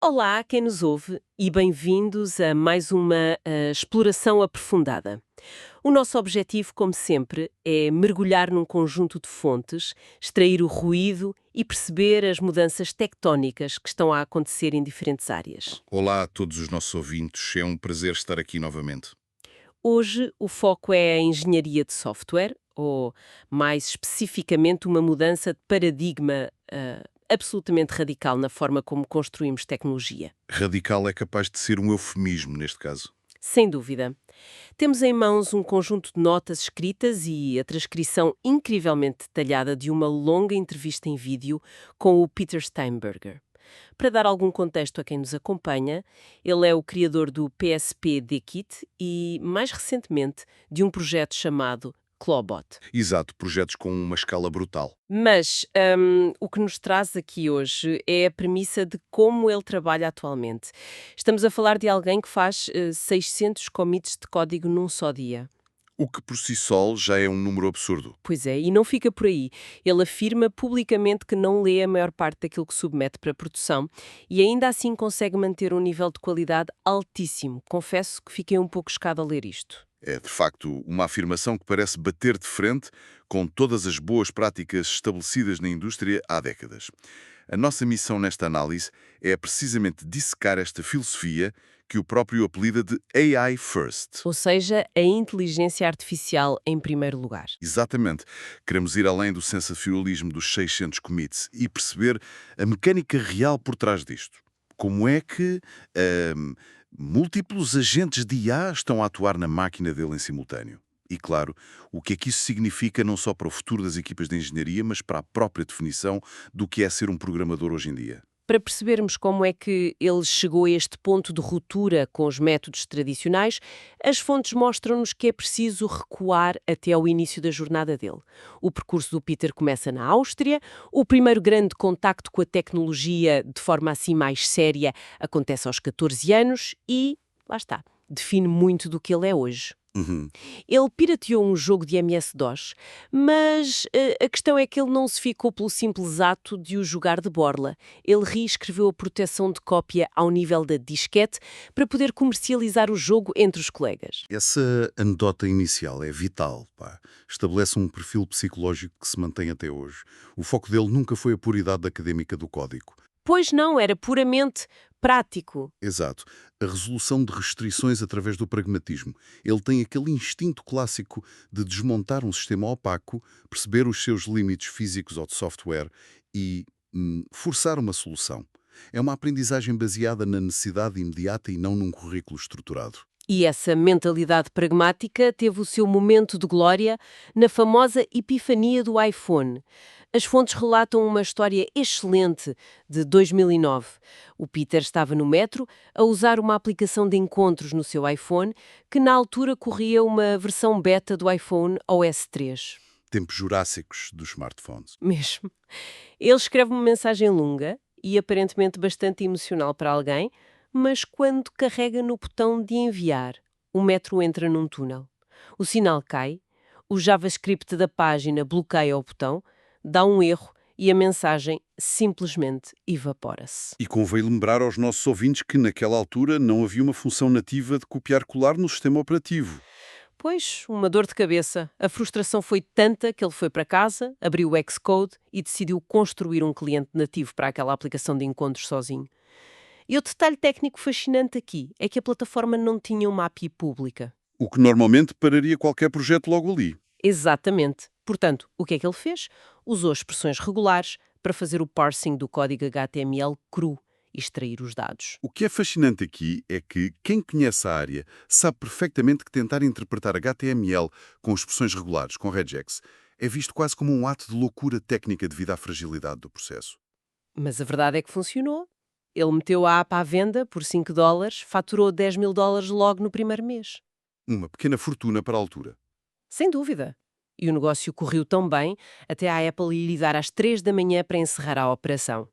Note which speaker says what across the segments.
Speaker 1: Olá, quem nos ouve, e bem-vindos a mais uma exploração aprofundada. O nosso objetivo, como sempre, é mergulhar num conjunto de fontes, extrair o ruído e perceber as mudanças tectónicas que estão a acontecer em diferentes áreas.
Speaker 2: Olá a todos os nossos ouvintes, é um prazer estar aqui novamente.
Speaker 1: Hoje, o foco é a engenharia de software, ou mais especificamente, uma mudança de paradigma absolutamente radical na forma como construímos tecnologia.
Speaker 2: Radical é capaz de ser um eufemismo neste caso.
Speaker 1: Sem dúvida. Temos em mãos um conjunto de notas escritas e a transcrição incrivelmente detalhada de uma longa entrevista em vídeo com o Peter Steinberger. Para dar algum contexto a quem nos acompanha, ele é o criador do PSP-DKit e, mais recentemente, de um projeto chamado Clawbot.
Speaker 2: Exato, projetos com uma escala brutal.
Speaker 1: Mas o que nos traz aqui hoje é a premissa de como ele trabalha atualmente. Estamos a falar de alguém que faz 600 commits de código num só dia.
Speaker 2: O que por si só já é um número absurdo.
Speaker 1: Pois é, e não fica por aí. Ele afirma publicamente que não lê a maior parte daquilo que submete para produção e ainda assim consegue manter um nível de qualidade altíssimo. Confesso que fiquei um pouco chocada a ler isto.
Speaker 2: É, de facto, uma afirmação que parece bater de frente com todas as boas práticas estabelecidas na indústria há décadas. A nossa missão nesta análise é precisamente dissecar esta filosofia que o próprio apelida de AI First.
Speaker 1: Ou seja, a inteligência artificial em primeiro lugar.
Speaker 2: Exatamente. Queremos ir além do sensacionalismo dos 600 commits e perceber a mecânica real por trás disto. Como é que ahm, múltiplos agentes de IA estão a atuar na máquina dele em simultâneo? E, claro, o que é que isso significa não só para o futuro das equipas de engenharia, mas para a própria definição do que é ser um programador hoje em dia.
Speaker 1: Para percebermos como é que ele chegou a este ponto de ruptura com os métodos tradicionais, as fontes mostram-nos que é preciso recuar até ao início da jornada dele. O percurso do Peter começa na Áustria, o primeiro grande contacto com a tecnologia de forma assim mais séria acontece aos 14 anos e, lá está, define muito do que ele é hoje.
Speaker 2: Uhum.
Speaker 1: Ele pirateou um jogo de MS-DOS, mas a questão é que ele não se ficou pelo simples ato de o jogar de borla. Ele reescreveu a proteção de cópia ao nível da disquete para poder comercializar o jogo entre os colegas.
Speaker 2: Essa anedota inicial é vital, pá. Estabelece um perfil psicológico que se mantém até hoje. O foco dele nunca foi a puridade académica do código.
Speaker 1: Pois não, era puramente prático.
Speaker 2: Exato. A resolução de restrições através do pragmatismo. Ele tem aquele instinto clássico de desmontar um sistema opaco, perceber os seus limites físicos ou de software e forçar uma solução. É uma aprendizagem baseada na necessidade imediata e não num currículo estruturado.
Speaker 1: E essa mentalidade pragmática teve o seu momento de glória na famosa epifania do iPhone. As fontes relatam uma história excelente de 2009. O Peter estava no metro a usar uma aplicação de encontros no seu iPhone que na altura corria uma versão beta do iPhone OS 3.
Speaker 2: Tempos jurássicos dos smartphones.
Speaker 1: Mesmo. Ele escreve uma mensagem longa e aparentemente bastante emocional para alguém, mas quando carrega no botão de enviar, o metro entra num túnel. O sinal cai, o JavaScript da página bloqueia o botão, dá um erro e a mensagem simplesmente evapora-se.
Speaker 2: E convém lembrar aos nossos ouvintes que naquela altura não havia uma função nativa de copiar-colar no sistema operativo.
Speaker 1: Pois, uma dor de cabeça. A frustração foi tanta que ele foi para casa, abriu o Xcode e decidiu construir um cliente nativo para aquela aplicação de encontros sozinho. E o detalhe técnico fascinante aqui é que a plataforma não tinha uma API pública.
Speaker 2: O que normalmente pararia qualquer projeto logo ali.
Speaker 1: Exatamente. Portanto, o que é que ele fez? Usou expressões regulares para fazer o parsing do código HTML cru e extrair os dados.
Speaker 2: O que é fascinante aqui é que quem conhece a área sabe perfeitamente que tentar interpretar HTML com expressões regulares, com regex, é visto quase como um ato de loucura técnica devido à fragilidade do processo.
Speaker 1: Mas a verdade é que funcionou. Ele meteu a app à venda por $5, faturou $10.000 logo no primeiro mês.
Speaker 2: Uma pequena fortuna para a altura.
Speaker 1: Sem dúvida. E o negócio correu tão bem até a Apple lhe dar às 3 da manhã para encerrar a operação.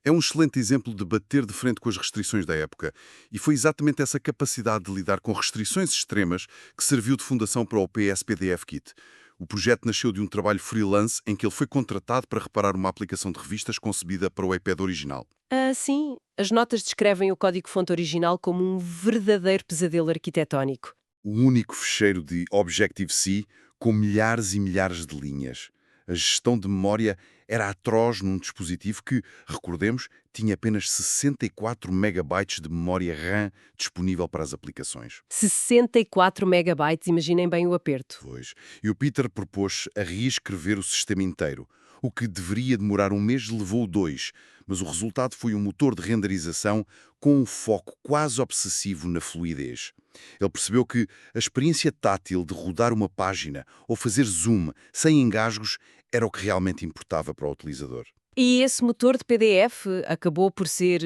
Speaker 2: É um excelente exemplo de bater de frente com as restrições da época, e foi exatamente essa capacidade de lidar com restrições extremas que serviu de fundação para o PSPDF-Kit. O projeto nasceu de um trabalho freelance em que ele foi contratado para reparar uma aplicação de revistas concebida para o iPad original.
Speaker 1: Ah, sim, as notas descrevem o código-fonte original como um verdadeiro pesadelo arquitetónico.
Speaker 2: O único fecheiro de Objective-C com milhares e milhares de linhas. A gestão de memória era atroz num dispositivo que, recordemos, tinha apenas 64 megabytes de memória RAM disponível para as aplicações.
Speaker 1: 64 megabytes, imaginem bem o aperto.
Speaker 2: Pois. E o Peter propôs a reescrever o sistema inteiro. O que deveria demorar um mês levou 2, mas o resultado foi um motor de renderização com um foco quase obsessivo na fluidez. Ele percebeu que a experiência tátil de rodar uma página ou fazer zoom sem engasgos era o que realmente importava para o utilizador.
Speaker 1: E esse motor de PDF acabou por ser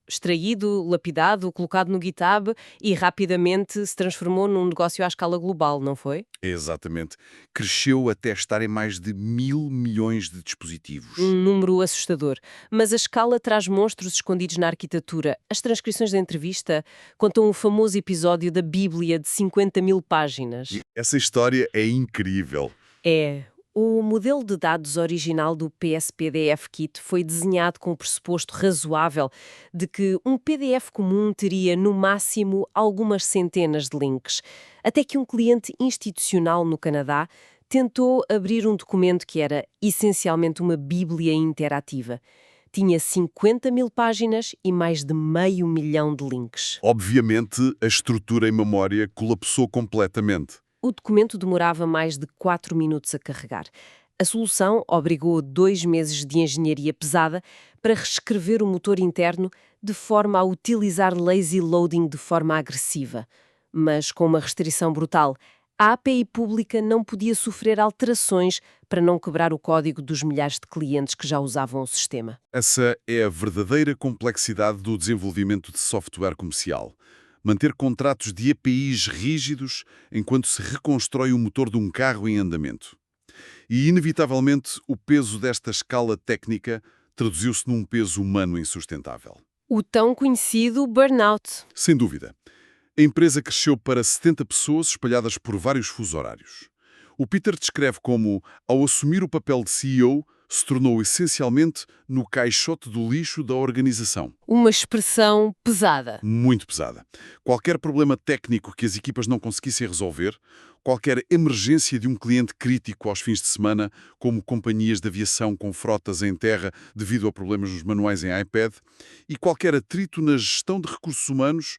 Speaker 1: extraído, lapidado, colocado no GitHub e rapidamente se transformou num negócio à escala global, não foi?
Speaker 2: Exatamente. Cresceu até estar em mais de 1.000 milhões de dispositivos.
Speaker 1: Um número assustador. Mas a escala traz monstros escondidos na arquitetura. As transcrições da entrevista contam o famoso episódio da Bíblia de 50 mil páginas.
Speaker 2: E essa história é incrível.
Speaker 1: É. O modelo de dados original do PSPDF Kit foi desenhado com o pressuposto razoável de que um PDF comum teria, no máximo, algumas centenas de links, até que um cliente institucional no Canadá tentou abrir um documento que era essencialmente uma bíblia interativa. Tinha 50 mil páginas e mais de 500 mil de links.
Speaker 2: Obviamente, a estrutura em memória colapsou completamente.
Speaker 1: O documento demorava mais de 4 minutos a carregar. A solução obrigou 2 meses de engenharia pesada para reescrever o motor interno de forma a utilizar lazy loading de forma agressiva. Mas com uma restrição brutal, a API pública não podia sofrer alterações para não quebrar o código dos milhares de clientes que já usavam o sistema.
Speaker 2: Essa é a verdadeira complexidade do desenvolvimento de software comercial. Manter contratos de APIs rígidos enquanto se reconstrói o motor de um carro em andamento. E, inevitavelmente, o peso desta escala técnica traduziu-se num peso humano insustentável.
Speaker 1: O tão conhecido burnout.
Speaker 2: Sem dúvida. A empresa cresceu para 70 pessoas espalhadas por vários fusos horários. O Peter descreve como, ao assumir o papel de CEO, se tornou essencialmente no caixote do lixo da organização.
Speaker 1: Uma expressão pesada.
Speaker 2: Muito pesada. Qualquer problema técnico que as equipas não conseguissem resolver, qualquer emergência de um cliente crítico aos fins de semana, como companhias de aviação com frotas em terra devido a problemas nos manuais em iPad, e qualquer atrito na gestão de recursos humanos,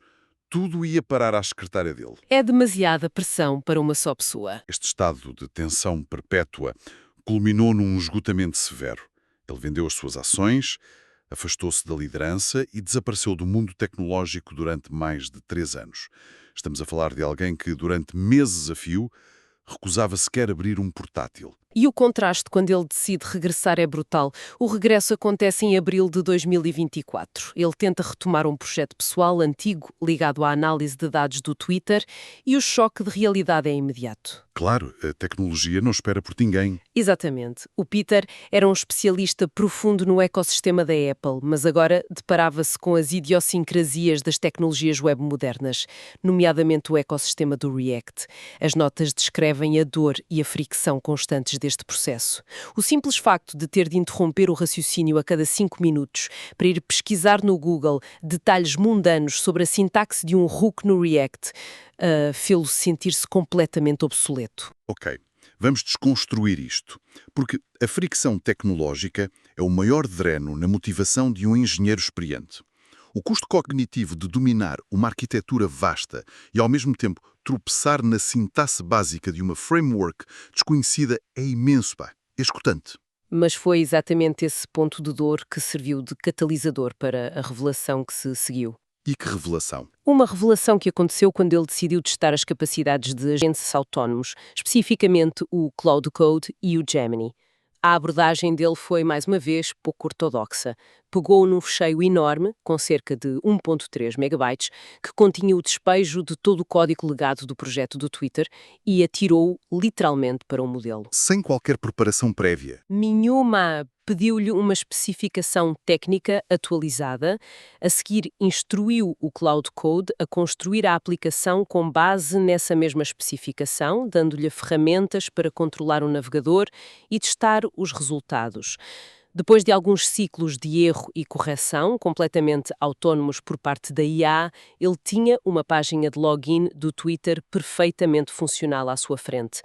Speaker 2: tudo ia parar à secretária dele.
Speaker 1: É demasiada pressão para uma só pessoa.
Speaker 2: Este estado de tensão perpétua culminou num esgotamento severo. Ele vendeu as suas ações, afastou-se da liderança e desapareceu do mundo tecnológico durante mais de 3 anos. Estamos a falar de alguém que, durante meses a fio, recusava sequer abrir um portátil.
Speaker 1: E o contraste quando ele decide regressar é brutal. O regresso acontece em abril de 2024. Ele tenta retomar um projeto pessoal antigo ligado à análise de dados do Twitter e o choque de realidade é imediato.
Speaker 2: Claro, a tecnologia não espera por ninguém.
Speaker 1: Exatamente. O Peter era um especialista profundo no ecossistema da Apple, mas agora deparava-se com as idiosincrasias das tecnologias web modernas, nomeadamente o ecossistema do React. As notas descrevem a dor e a fricção constantes deste processo. O simples facto de ter de interromper o raciocínio a cada 5 minutos para ir pesquisar no Google detalhes mundanos sobre a sintaxe de um hook no React fê-lo sentir-se completamente obsoleto.
Speaker 2: Ok, vamos desconstruir isto, porque a fricção tecnológica é o maior dreno na motivação de um engenheiro experiente. O custo cognitivo de dominar uma arquitetura vasta e, ao mesmo tempo, tropeçar na sintaxe básica de uma framework desconhecida é imenso, é escutante.
Speaker 1: Mas foi exatamente esse ponto de dor que serviu de catalisador para a revelação que se seguiu.
Speaker 2: E que revelação!
Speaker 1: Uma revelação que aconteceu quando ele decidiu testar as capacidades de agentes autónomos, especificamente o Claude Code e o Gemini. A abordagem dele foi, mais uma vez, pouco ortodoxa. Pegou num fecheiro enorme, com cerca de 1.3 megabytes, que continha o despejo de todo o código legado do projeto do Twitter e atirou-o literalmente para um modelo.
Speaker 2: Sem qualquer preparação prévia.
Speaker 1: Nenhuma. Pediu-lhe uma especificação técnica atualizada. A seguir, instruiu o Claude Code a construir a aplicação com base nessa mesma especificação, dando-lhe ferramentas para controlar o navegador e testar os resultados. Depois de alguns ciclos de erro e correção, completamente autónomos por parte da IA, ele tinha uma página de login do Twitter perfeitamente funcional à sua frente.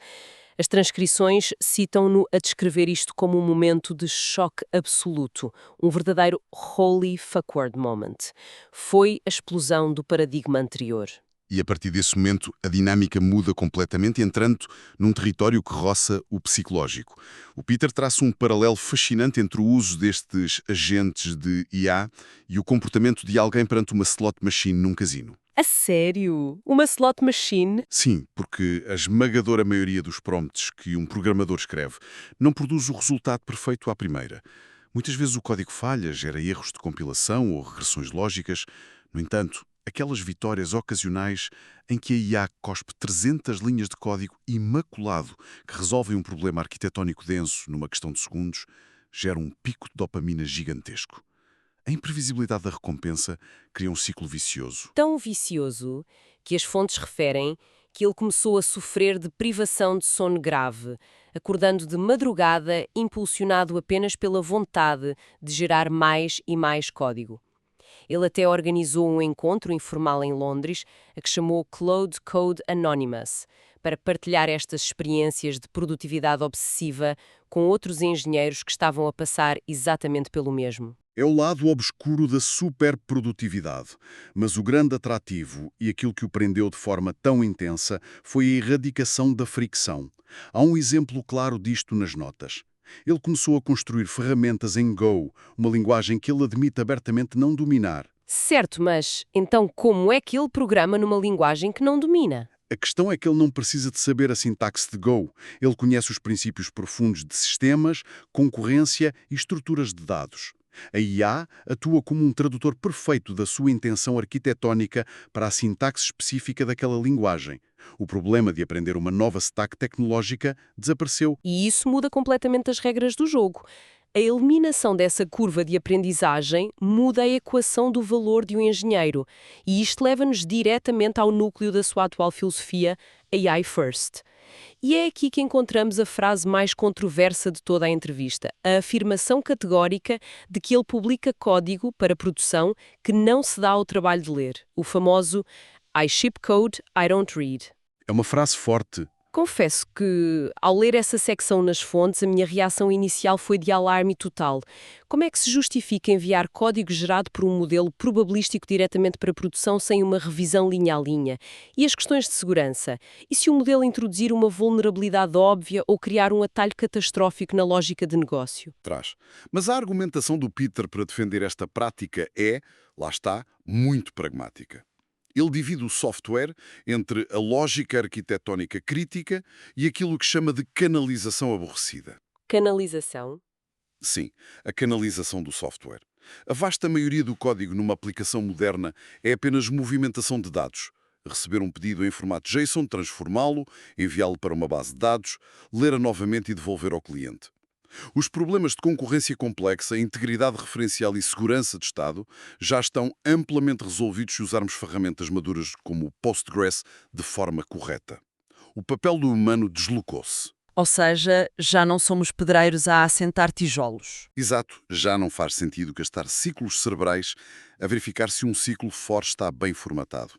Speaker 1: As transcrições citam-no a descrever isto como um momento de choque absoluto, um verdadeiro holy fuckward moment. Foi a explosão do paradigma anterior.
Speaker 3: E a partir desse momento, a dinâmica muda completamente, entrando num território que roça o psicológico. O Peter traça um paralelo fascinante entre o uso destes agentes de IA e o comportamento de alguém perante uma slot machine num casino.
Speaker 1: A sério? Uma slot machine?
Speaker 3: Sim, porque a esmagadora maioria dos prompts que um programador escreve não produz o resultado perfeito à primeira. Muitas vezes o código falha, gera erros de compilação ou regressões lógicas. No entanto, aquelas vitórias ocasionais em que a IA cospe 300 linhas de código imaculado que resolvem um problema arquitetónico denso numa questão de segundos, geram um pico de dopamina gigantesco. A imprevisibilidade da recompensa cria um ciclo vicioso.
Speaker 1: Tão vicioso que as fontes referem que ele começou a sofrer de privação de sono grave, acordando de madrugada, impulsionado apenas pela vontade de gerar mais e mais código. Ele até organizou um encontro informal em Londres, a que chamou Cloud Code Anonymous, para partilhar estas experiências de produtividade obsessiva com outros engenheiros que estavam a passar exatamente pelo mesmo.
Speaker 2: É o lado obscuro da superprodutividade, mas o grande atrativo e aquilo que o prendeu de forma tão intensa foi a erradicação da fricção. Há um exemplo claro disto nas notas. Ele começou a construir ferramentas em Go, uma linguagem que ele admite abertamente não dominar.
Speaker 1: Certo, mas então como é que ele programa numa linguagem que não domina?
Speaker 2: A questão é que ele não precisa de saber a sintaxe de Go. Ele conhece os princípios profundos de sistemas, concorrência e estruturas de dados. A IA atua como um tradutor perfeito da sua intenção arquitetónica para a sintaxe específica daquela linguagem. O problema de aprender uma nova stack tecnológica desapareceu.
Speaker 1: E isso muda completamente as regras do jogo. A eliminação dessa curva de aprendizagem muda a equação do valor de um engenheiro. E isto leva-nos diretamente ao núcleo da sua atual filosofia, AI First. E é aqui que encontramos a frase mais controversa de toda a entrevista, a afirmação categórica de que ele publica código para produção que não se dá ao trabalho de ler, o famoso I ship code, I don't read.
Speaker 2: É uma frase forte.
Speaker 1: Confesso que, ao ler essa secção nas fontes, a minha reação inicial foi de alarme total. Como é que se justifica enviar código gerado por um modelo probabilístico diretamente para produção sem uma revisão linha a linha? E as questões de segurança? E se o modelo introduzir uma vulnerabilidade óbvia ou criar um atalho catastrófico na lógica de negócio?
Speaker 2: Traz. Mas a argumentação do Peter para defender esta prática é, lá está, muito pragmática. Ele divide o software entre a lógica arquitetónica crítica e aquilo que chama de canalização aborrecida.
Speaker 1: Canalização?
Speaker 2: Sim, a canalização do software. A vasta maioria do código numa aplicação moderna é apenas movimentação de dados. Receber um pedido em formato JSON, transformá-lo, enviá-lo para uma base de dados, ler-a novamente e devolver ao cliente. Os problemas de concorrência complexa, integridade referencial e segurança de Estado já estão amplamente resolvidos se usarmos ferramentas maduras como o Postgres de forma correta. O papel do humano deslocou-se.
Speaker 4: Ou seja, já não somos pedreiros a assentar tijolos.
Speaker 2: Exato, já não faz sentido gastar ciclos cerebrais a verificar se um ciclo for está bem formatado.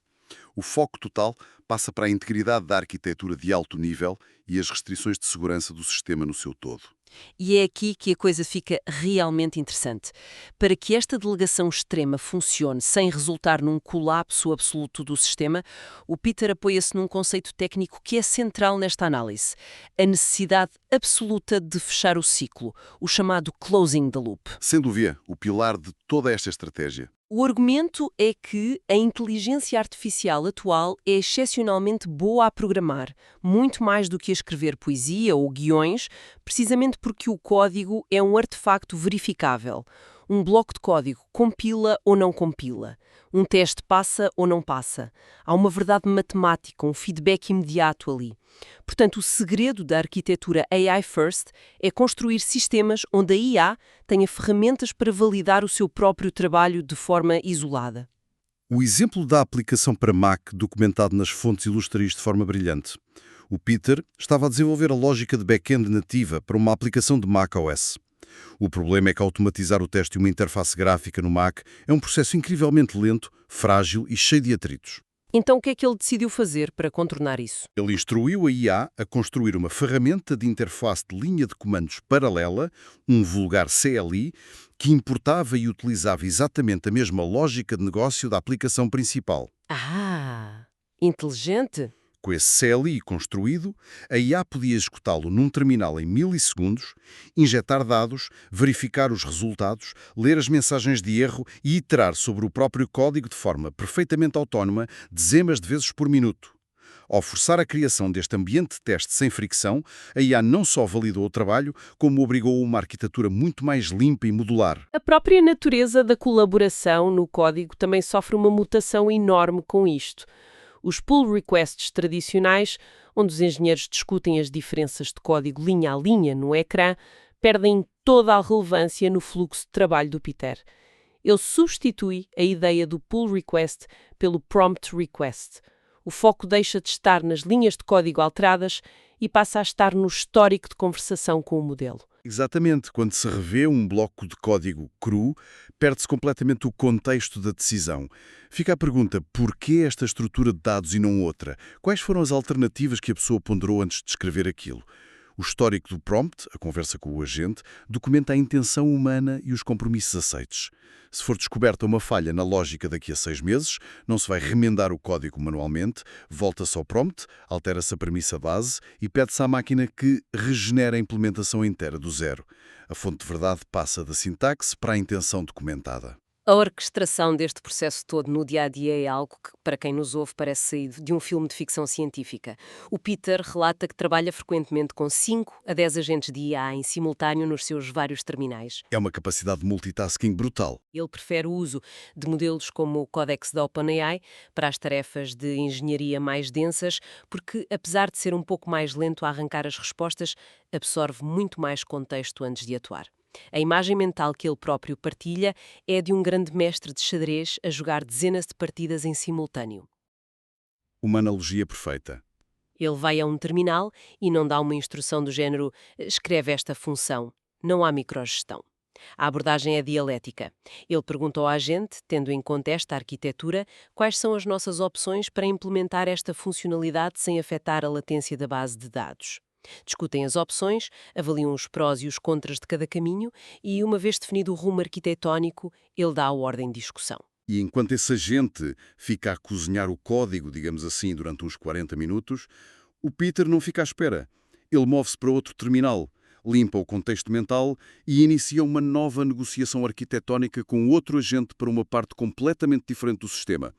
Speaker 2: O foco total passa para a integridade da arquitetura de alto nível e as restrições de segurança do sistema no seu todo.
Speaker 4: E é aqui que a coisa fica realmente interessante. Para que esta delegação extrema funcione sem resultar num colapso absoluto do sistema, o Peter apoia-se num conceito técnico que é central nesta análise: a necessidade absoluta de fechar o ciclo, o chamado closing the loop.
Speaker 2: Sem dúvida, o pilar de toda esta estratégia.
Speaker 1: O argumento é que a inteligência artificial atual é excepcionalmente boa a programar, muito mais do que a escrever poesia ou guiões, precisamente porque o código é um artefacto verificável. Um bloco de código compila ou não compila. Um teste passa ou não passa. Há uma verdade matemática, um feedback imediato ali. Portanto, o segredo da arquitetura AI First é construir sistemas onde a IA tenha ferramentas para validar o seu próprio trabalho de forma isolada.
Speaker 2: O exemplo da aplicação para Mac, documentado nas fontes, ilustra isto de forma brilhante. O Peter estava a desenvolver a lógica de back-end nativa para uma aplicação de macOS.
Speaker 3: O problema é que automatizar o teste de uma interface gráfica no Mac é um processo incrivelmente lento, frágil e cheio de atritos.
Speaker 1: Então o que é que ele decidiu fazer para contornar isso?
Speaker 3: Ele instruiu a IA a construir uma ferramenta de interface de linha de comandos paralela, um vulgar CLI, que importava e utilizava exatamente a mesma lógica de negócio da aplicação principal.
Speaker 1: Ah, inteligente?
Speaker 3: Com esse CLI construído, a IA podia executá-lo num terminal em milissegundos, injetar dados, verificar os resultados, ler as mensagens de erro e iterar sobre o próprio código de forma perfeitamente autónoma, dezenas de vezes por minuto. Ao forçar a criação deste ambiente de teste sem fricção, a IA não só validou o trabalho, como obrigou a uma arquitetura muito mais limpa e modular.
Speaker 1: A própria natureza da colaboração no código também sofre uma mutação enorme com isto. Os pull requests tradicionais, onde os engenheiros discutem as diferenças de código linha a linha no ecrã, perdem toda a relevância no fluxo de trabalho do Peter. Ele substitui a ideia do pull request pelo prompt request. O foco deixa de estar nas linhas de código alteradas e passa a estar no histórico de conversação com o modelo.
Speaker 3: Exatamente, quando se revê um bloco de código cru, perde-se completamente o contexto da decisão. Fica a pergunta, porquê esta estrutura de dados e não outra? Quais foram as alternativas que a pessoa ponderou antes de escrever aquilo? O histórico do prompt, a conversa com o agente, documenta a intenção humana e os compromissos aceitos. Se for descoberta uma falha na lógica daqui a 6 meses, não se vai remendar o código manualmente, volta-se ao prompt, altera-se a premissa base e pede-se à máquina que regenere a implementação inteira do zero. A fonte de verdade passa da sintaxe para a intenção documentada.
Speaker 1: A orquestração deste processo todo no dia-a-dia é algo que, para quem nos ouve, parece saído de um filme de ficção científica. O Peter relata que trabalha frequentemente com 5 a 10 agentes de IA em simultâneo nos seus vários terminais.
Speaker 3: É uma capacidade de multitasking brutal.
Speaker 1: Ele prefere o uso de modelos como o Codex da OpenAI para as tarefas de engenharia mais densas, porque, apesar de ser um pouco mais lento a arrancar as respostas, absorve muito mais contexto antes de atuar. A imagem mental que ele próprio partilha é de um grande mestre de xadrez a jogar dezenas de partidas em simultâneo.
Speaker 3: Uma analogia perfeita.
Speaker 1: Ele vai a um terminal e não dá uma instrução do género «escreve esta função». Não há microgestão. A abordagem é dialética. Ele pergunta ao agente, tendo em conta esta arquitetura, quais são as nossas opções para implementar esta funcionalidade sem afetar a latência da base de dados. Discutem as opções, avaliam os prós e os contras de cada caminho e, uma vez definido o rumo arquitetónico, ele dá a ordem de discussão.
Speaker 3: E enquanto esse agente fica a cozinhar o código, digamos assim, durante uns 40 minutos, o Peter não fica à espera. Ele move-se para outro terminal, limpa o contexto mental e inicia uma nova negociação arquitetónica com outro agente para uma parte completamente diferente do sistema.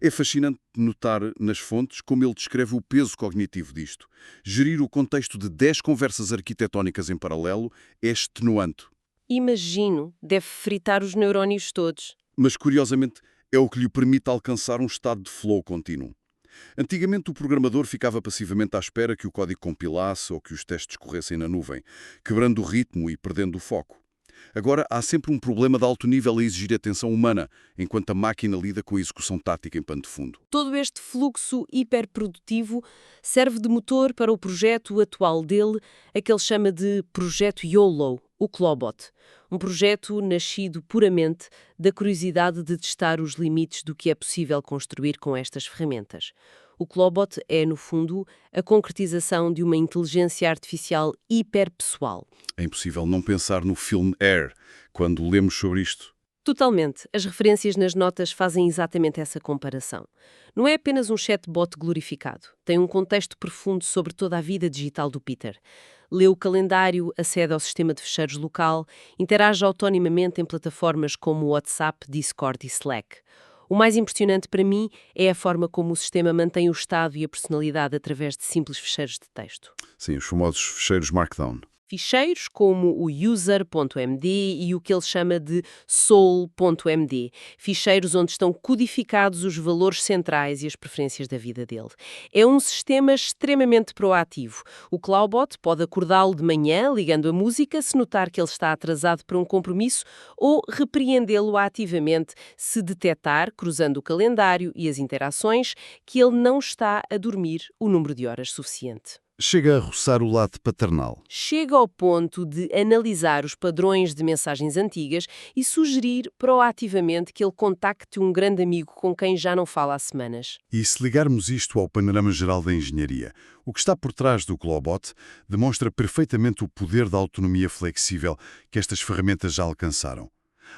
Speaker 3: É fascinante notar nas fontes como ele descreve o peso cognitivo disto. Gerir o contexto de 10 conversas arquitetónicas em paralelo é extenuante.
Speaker 1: Imagino, deve fritar os neurónios todos.
Speaker 3: Mas, curiosamente, é o que lhe permite alcançar um estado de flow contínuo. Antigamente, o programador ficava passivamente à espera que o código compilasse ou que os testes corressem na nuvem, quebrando o ritmo e perdendo o foco. Agora, há sempre um problema de alto nível a exigir atenção humana, enquanto a máquina lida com a execução tática em pano de fundo.
Speaker 1: Todo este fluxo hiperprodutivo serve de motor para o projeto atual dele, a que ele chama de Projeto YOLO, o Clobot. Um projeto nascido puramente da curiosidade de testar os limites do que é possível construir com estas ferramentas. O Clobot é, no fundo, a concretização de uma inteligência artificial hiperpessoal.
Speaker 3: É impossível não pensar no filme Air, quando lemos sobre isto.
Speaker 1: Totalmente. As referências nas notas fazem exatamente essa comparação. Não é apenas um chatbot glorificado. Tem um contexto profundo sobre toda a vida digital do Peter. Lê o calendário, acede ao sistema de fecheiros local, interage autonomamente em plataformas como o WhatsApp, Discord e Slack. O mais impressionante para mim é a forma como o sistema mantém o estado e a personalidade através de simples fecheiros de texto.
Speaker 3: Sim, os famosos fecheiros Markdown.
Speaker 1: Ficheiros como o user.md e o que ele chama de soul.md. Ficheiros onde estão codificados os valores centrais e as preferências da vida dele. É um sistema extremamente proativo. O Clobot pode acordá-lo de manhã ligando a música se notar que ele está atrasado para um compromisso ou repreendê-lo ativamente se detectar, cruzando o calendário e as interações, que ele não está a dormir o número de horas suficiente.
Speaker 3: Chega a roçar o lado paternal.
Speaker 1: Chega ao ponto de analisar os padrões de mensagens antigas e sugerir proativamente que ele contacte um grande amigo com quem já não fala há semanas.
Speaker 3: E se ligarmos isto ao panorama geral da engenharia, o que está por trás do Globot demonstra perfeitamente o poder da autonomia flexível que estas ferramentas já alcançaram.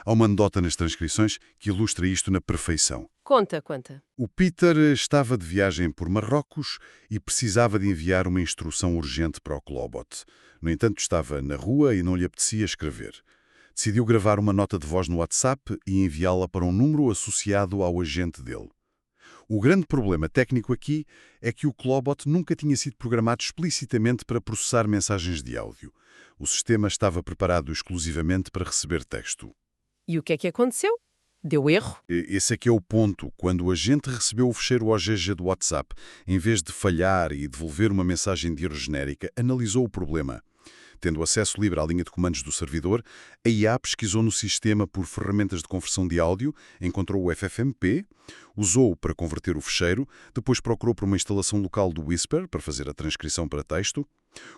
Speaker 3: Há uma anedota nas transcrições que ilustra isto na perfeição.
Speaker 1: Conta, conta.
Speaker 3: O Peter estava de viagem por Marrocos e precisava de enviar uma instrução urgente para o Globot. No entanto, estava na rua e não lhe apetecia escrever. Decidiu gravar uma nota de voz no WhatsApp e enviá-la para um número associado ao agente dele. O grande problema técnico aqui é que o Globot nunca tinha sido programado explicitamente para processar mensagens de áudio. O sistema estava preparado exclusivamente para receber texto.
Speaker 1: E o que é que aconteceu? Deu erro?
Speaker 3: Esse é que é o ponto. Quando o agente recebeu o fecheiro OGG do WhatsApp, em vez de falhar e devolver uma mensagem de erro genérica, analisou o problema. Tendo acesso livre à linha de comandos do servidor, a IA pesquisou no sistema por ferramentas de conversão de áudio, encontrou o FFmpeg, usou-o para converter o fecheiro, depois procurou por uma instalação local do Whisper para fazer a transcrição para texto.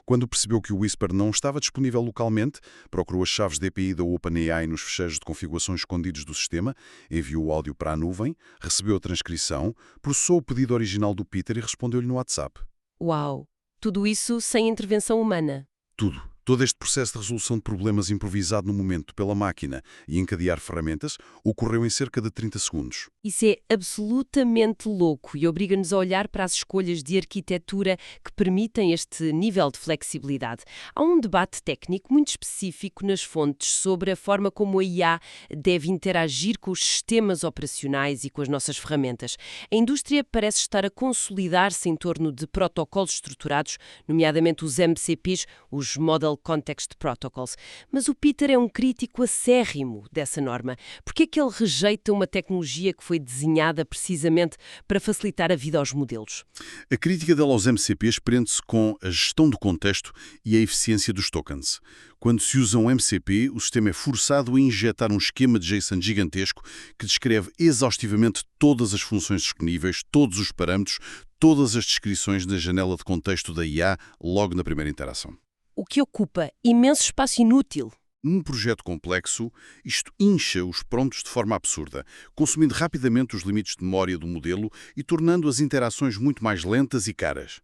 Speaker 3: Quando percebeu que o Whisper não estava disponível localmente, procurou as chaves de API da OpenAI nos fecheiros de configurações escondidos do sistema, enviou o áudio para a nuvem, recebeu a transcrição, processou o pedido original do Peter e respondeu-lhe no WhatsApp.
Speaker 1: Uau! Tudo isso sem intervenção humana.
Speaker 3: Tudo. Todo este processo de resolução de problemas improvisado no momento pela máquina e encadear ferramentas ocorreu em cerca de 30 segundos.
Speaker 1: Isso é absolutamente louco e obriga-nos a olhar para as escolhas de arquitetura que permitem este nível de flexibilidade. Há um debate técnico muito específico nas fontes sobre a forma como a IA deve interagir com os sistemas operacionais e com as nossas ferramentas. A indústria parece estar a consolidar-se em torno de protocolos estruturados, nomeadamente os MCPs, os Model Context Protocols. Mas o Peter é um crítico acérrimo dessa norma. Por que é que ele rejeita uma tecnologia que foi desenhada precisamente para facilitar a vida aos modelos?
Speaker 3: A crítica dele aos MCPs prende-se com a gestão do contexto e a eficiência dos tokens. Quando se usa um MCP, o sistema é forçado a injetar um esquema de JSON gigantesco que descreve exaustivamente todas as funções disponíveis, todos os parâmetros, todas as descrições da janela de contexto da IA logo na primeira interação.
Speaker 1: O que ocupa imenso espaço inútil.
Speaker 3: Num projeto complexo, isto incha os prompts de forma absurda, consumindo rapidamente os limites de memória do modelo e tornando as interações muito mais lentas e caras.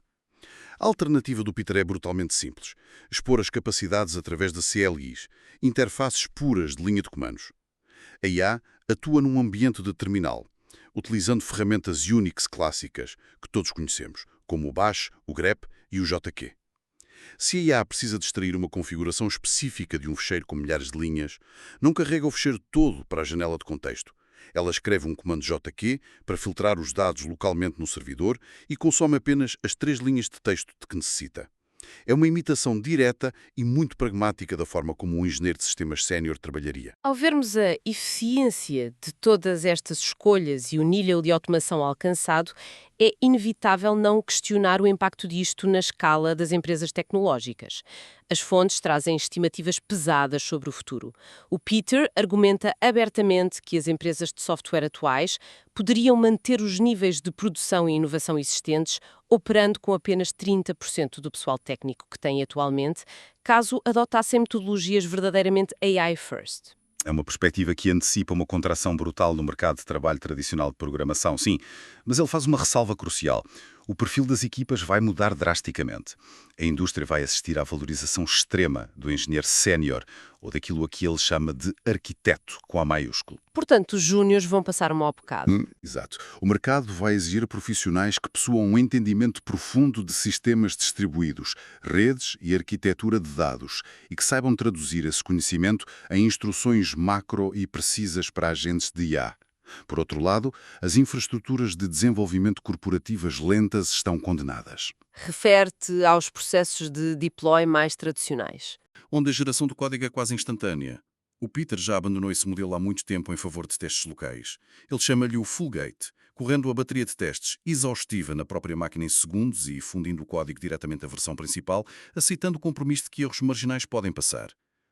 Speaker 3: A alternativa do Peter é brutalmente simples. Expor as capacidades através de CLIs, interfaces puras de linha de comandos. A IA atua num ambiente de terminal, utilizando ferramentas Unix clássicas que todos conhecemos, como o Bash, o grep e o JQ. Se a IA precisa de extrair uma configuração específica de um fecheiro com milhares de linhas, não carrega o fecheiro todo para a janela de contexto. Ela escreve um comando JQ para filtrar os dados localmente no servidor e consome apenas as 3 linhas de texto de que necessita. É uma imitação direta e muito pragmática da forma como um engenheiro de sistemas sénior trabalharia.
Speaker 1: Ao vermos a eficiência de todas estas escolhas e o nível de automação alcançado, é inevitável não questionar o impacto disto na escala das empresas tecnológicas. As fontes trazem estimativas pesadas sobre o futuro. O Peter argumenta abertamente que as empresas de software atuais poderiam manter os níveis de produção e inovação existentes, operando com apenas 30% do pessoal técnico que têm atualmente, caso adotassem metodologias verdadeiramente AI first.
Speaker 2: É uma perspectiva que antecipa uma contração brutal no mercado de trabalho tradicional de programação, sim, mas ele faz uma ressalva crucial. O perfil das equipas vai mudar drasticamente. A indústria vai assistir à valorização extrema do engenheiro sénior, ou daquilo a que ele chama de arquiteto, com A maiúsculo.
Speaker 1: Portanto, os júniores vão passar um mau bocado.
Speaker 3: Exato. O mercado vai exigir profissionais que possuam um entendimento profundo de sistemas distribuídos, redes e arquitetura de dados, e que saibam traduzir esse conhecimento em instruções macro e precisas para agentes de IA. Por outro lado, as infraestruturas de desenvolvimento corporativas lentas estão condenadas.
Speaker 1: Refere-te aos processos de deploy mais tradicionais.
Speaker 3: Onde a geração do código é quase instantânea. O Peter já abandonou esse modelo há muito tempo em favor de testes locais. Ele chama-lhe o full gate, correndo a bateria de testes exaustiva na própria máquina em segundos e fundindo o código diretamente à versão principal, aceitando o compromisso de que erros marginais podem passar.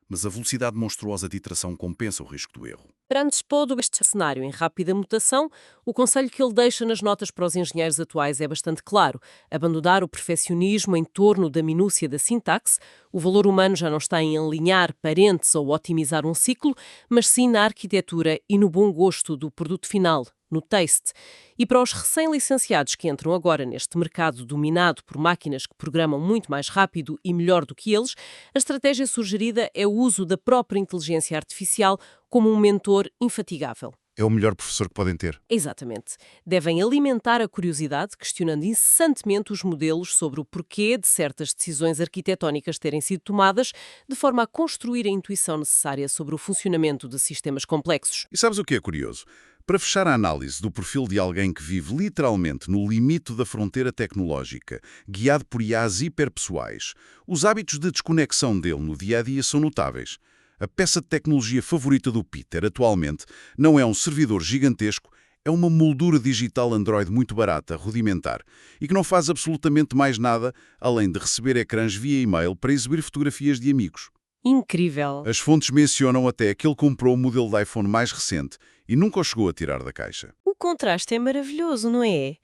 Speaker 3: mas a velocidade monstruosa de iteração compensa o risco do erro.
Speaker 1: Perante todo este cenário em rápida mutação, o conselho que ele deixa nas notas para os engenheiros atuais é bastante claro: abandonar o perfeccionismo em torno da minúcia da sintaxe. O valor humano já não está em alinhar parentes ou otimizar um ciclo, mas sim na arquitetura e no bom gosto do produto final, no taste. E para os recém-licenciados que entram agora neste mercado dominado por máquinas que programam muito mais rápido e melhor do que eles, a estratégia sugerida é o uso da própria inteligência artificial como um mentor infatigável.
Speaker 3: É o melhor professor que podem ter.
Speaker 1: Exatamente. Devem alimentar a curiosidade, questionando incessantemente os modelos sobre o porquê de certas decisões arquitetónicas terem sido tomadas, de forma a construir a intuição necessária sobre o funcionamento de sistemas complexos.
Speaker 3: E sabes o que é curioso? Para fechar a análise do perfil de alguém que vive literalmente no limite da fronteira tecnológica, guiado por IAs hiperpessoais, os hábitos de desconexão dele no dia-a-dia são notáveis. A peça de tecnologia favorita do Peter, atualmente, não é um servidor gigantesco, é uma moldura digital Android muito barata, rudimentar, e que não faz absolutamente mais nada além de receber ecrãs via e-mail para exibir fotografias de amigos.
Speaker 1: Incrível!
Speaker 3: As fontes mencionam até que ele comprou o modelo de iPhone mais recente e nunca o chegou a tirar da caixa.
Speaker 1: O contraste é maravilhoso, não é?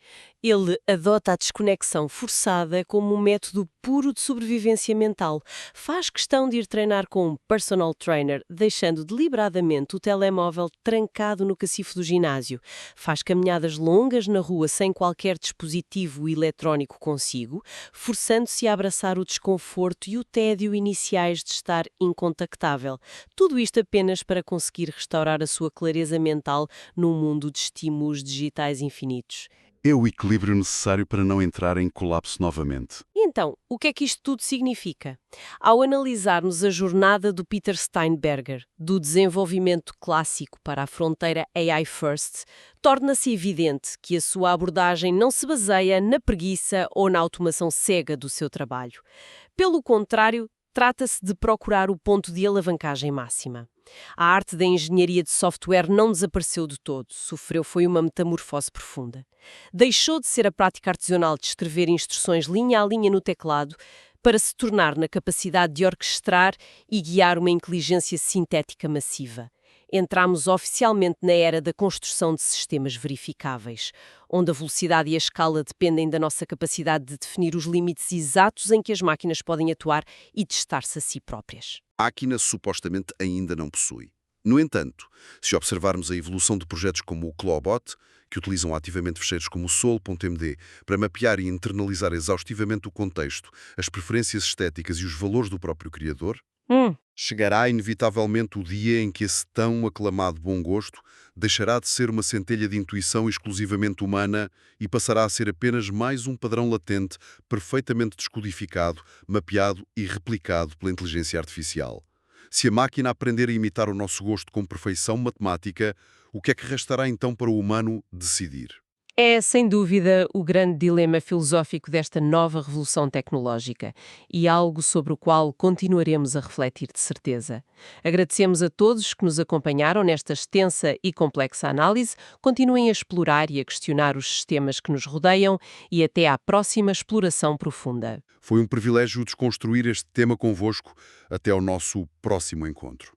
Speaker 1: Ele adota a desconexão forçada como um método puro de sobrevivência mental. Faz questão de ir treinar com um personal trainer, deixando deliberadamente o telemóvel trancado no cacifo do ginásio. Faz caminhadas longas na rua sem qualquer dispositivo eletrónico consigo, forçando-se a abraçar o desconforto e o tédio iniciais de estar incontactável. Tudo isto apenas para conseguir restaurar a sua clareza mental num mundo de estímulos digitais infinitos.
Speaker 3: É o equilíbrio necessário para não entrar em colapso novamente.
Speaker 1: E então, o que é que isto tudo significa? Ao analisarmos a jornada do Peter Steinberger, do desenvolvimento clássico para a fronteira AI First, torna-se evidente que a sua abordagem não se baseia na preguiça ou na automação cega do seu trabalho. Pelo contrário, trata-se de procurar o ponto de alavancagem máxima. A arte da engenharia de software não desapareceu de todo, sofreu foi uma metamorfose profunda. Deixou de ser a prática artesanal de escrever instruções linha a linha no teclado para se tornar na capacidade de orquestrar e guiar uma inteligência sintética massiva. Entramos oficialmente na era da construção de sistemas verificáveis, onde a velocidade e a escala dependem da nossa capacidade de definir os limites exatos em que as máquinas podem atuar e testar-se a si próprias.
Speaker 2: A máquina supostamente ainda não possui. No entanto, se observarmos a evolução de projetos como o Clawbot, que utilizam ativamente fecheiros como o Sol.md para mapear e internalizar exaustivamente o contexto, as preferências estéticas e os valores do próprio criador, chegará inevitavelmente o dia em que esse tão aclamado bom gosto deixará de ser uma centelha de intuição exclusivamente humana e passará a ser apenas mais um padrão latente, perfeitamente descodificado, mapeado e replicado pela inteligência artificial. Se a máquina aprender a imitar o nosso gosto com perfeição matemática, o que é que restará então para o humano decidir?
Speaker 1: É, sem dúvida, o grande dilema filosófico desta nova revolução tecnológica e algo sobre o qual continuaremos a refletir de certeza. Agradecemos a todos que nos acompanharam nesta extensa e complexa análise. Continuem a explorar e a questionar os sistemas que nos rodeiam e até à próxima exploração profunda.
Speaker 2: Foi um privilégio desconstruir este tema convosco. Até ao nosso próximo encontro.